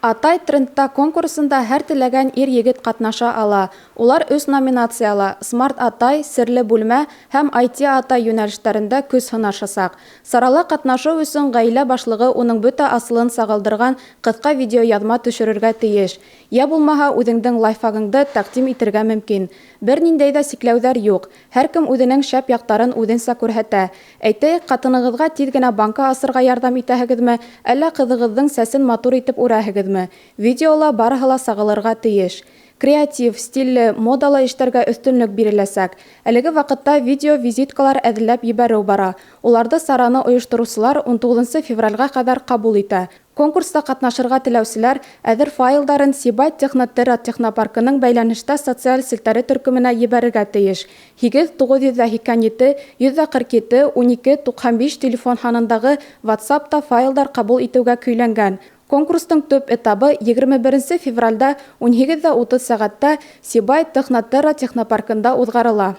Атай трендта конкурсында һәр теләгән ир-егет катнаша ала. Улар 3 номинацияла «Смарт Атай», «Серле бүлмә» һәм «IT Атай» юнәлештәрендә көс һынашачак. Сарала катнашу өчен гаилә башлыгы уның бөтә асылын сагалдырган кыска видеоязма төшерергә тиеш. Я булмаһа, үҙеңдең лайфхагыңды тәҡдим итергә мөмкин. Берниндәй ҙә сикләүҙәр юҡ. Һәр кем үҙенең шәп яҡтарын үҙенсә күрһәтә. Әйтәйек, ҡатынығыҙға тиҙ генә банка асырға ярҙам итәһегеҙме, әллә ҡыҙығыҙҙың сәсен матур итеп үрәһегеҙме? Видеола барыһы ла сағылырға тейеш. Креатив, стилле, модалы эштәргә өҫтөнлөк биреләсәк. Әлеге ваҡытта видео-визиткалар әҙерләп ебәреү бара. Уларҙы сараны ойоштороусылар 19 февралгә ҡәҙәр ҡабул итә. Конкурста ҡатнашырға теләүселәр әҙер файлдарын Сибай Технотерра технопаркының бәйләнештә социаль селтәре төркөмөнә ебәрергә тейеш. 8-987 147 12 95 телефон һанындағы WhatsApp-та файлдар ҡабул итеүгә көйләнгән. Конкурстың төп этабы 21 февральдә 18:30 сәғәттә Сибай Технотерра технопаркында уҙғарыла.